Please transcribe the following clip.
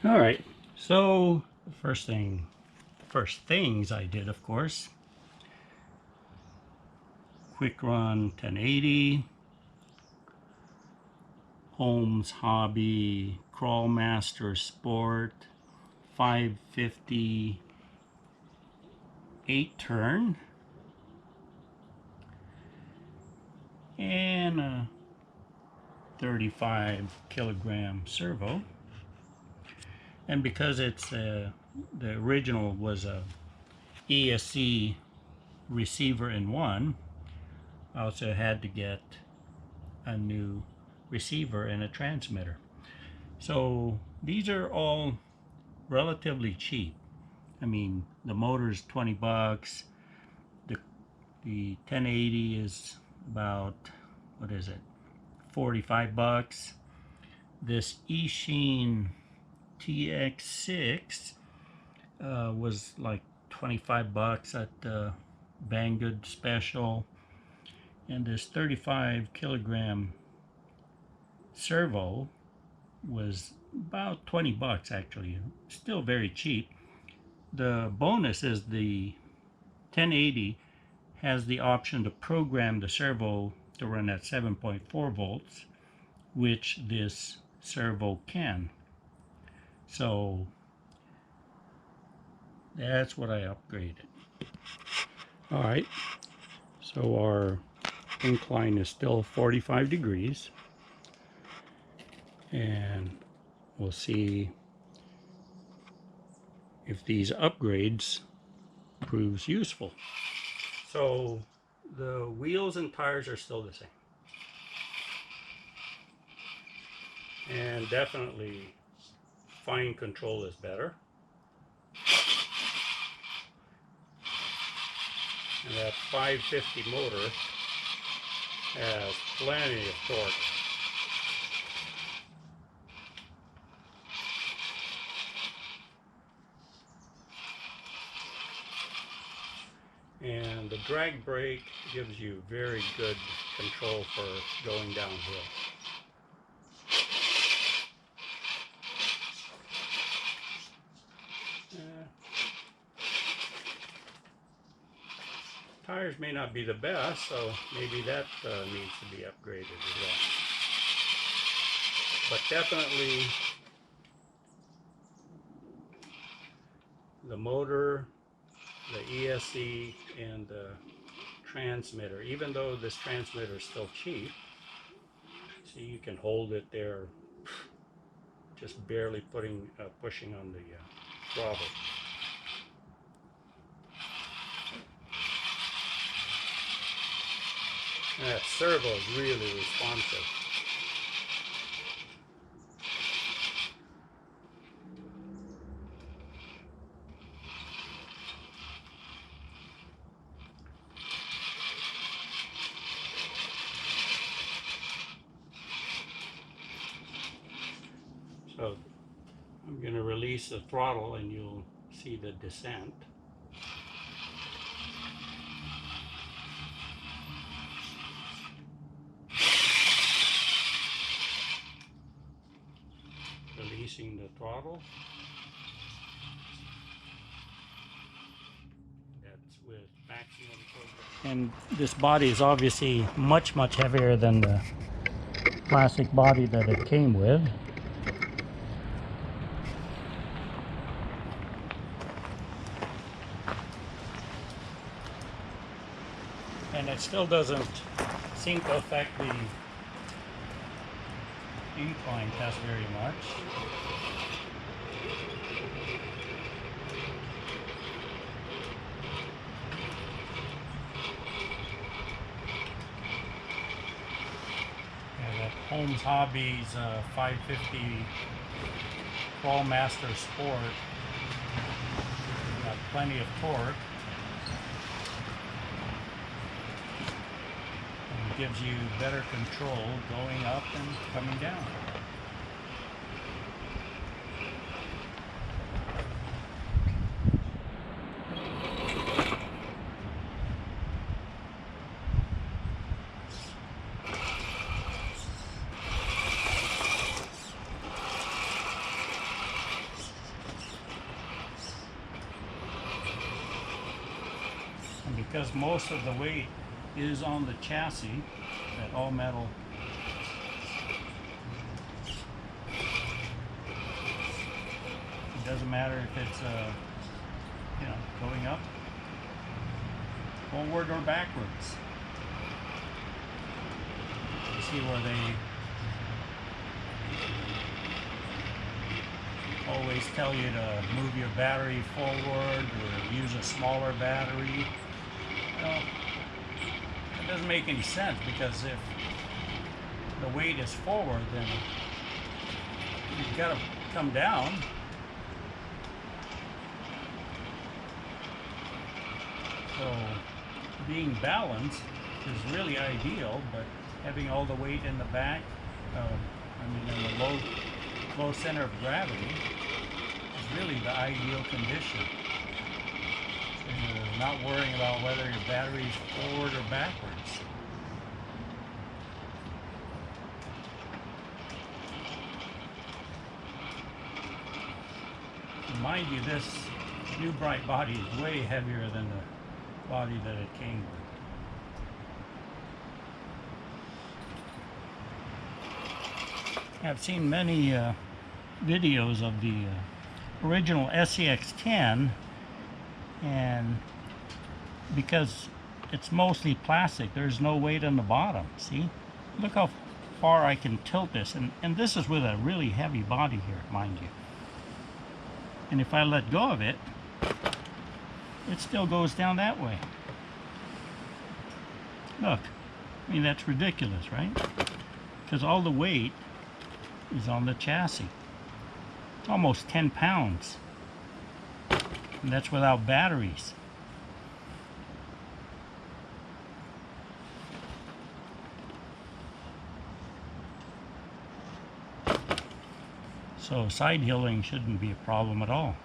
All right, so the first things I did, of course, quick run 1080, Holmes Hobby CrawlMaster Sport 550 8-turn, and a 35-kilogram servo. And because it's the original was a ESC receiver in one, I also had to get a new receiver and a transmitter. So these are all relatively cheap. I mean, the motor's 20 bucks. The 1080 is about, what is it, 45 bucks. This eSheen TX6 was like 25 bucks at the Banggood special, and this 35-kilogram servo was about 20 bucks actually. Still very cheap. The bonus is the 1080 has the option to program the servo to run at 7.4 volts, which this servo can. So that's what I upgraded. All right, so our incline is still 45 degrees, and we'll see if these upgrades proves useful. So the wheels and tires are still the same, and definitely fine control is better. And that 550 motor has plenty of torque. And the drag brake gives you very good control for going downhill. Tires may not be the best, so maybe that needs to be upgraded as well. But definitely the motor, the ESC, and the transmitter, even though this transmitter is still cheap, see, you can hold it there just barely pushing on the throttle. And that servo is really responsive. So I'm going to release the throttle and you'll see the descent. Releasing the throttle. That's with maximum torque. And this body is obviously much heavier than the plastic body that it came with. And it still doesn't seem to affect the incline test very much. And that Holmes Hobbies 550 CrawlMaster Sport got plenty of torque. Gives you better control going up and coming down. because most of the weight is on the chassis, that all metal. It doesn't matter if it's you know, going up, forward or backwards. You see where they always tell you to move your battery forward or use a smaller battery. Well, it doesn't make any sense, because if the weight is forward, then you've got to come down. So being balanced is really ideal, but having all the weight in the back, in the low center of gravity, is really the ideal condition. So you're not worrying about whether your battery is forward or backwards. And mind you, this new bright body is way heavier than the body that it came with. I've seen many videos of the original SCX-10, and because it's mostly plastic, there's no weight on the bottom. See, look how far I can tilt this, and this is with a really heavy body here, mind you. And if I let go of it, it still goes down that way. Look, I mean, that's ridiculous, right? Because all the weight is on the chassis. It's almost 10 pounds. And that's without batteries. So side hilling shouldn't be a problem at all.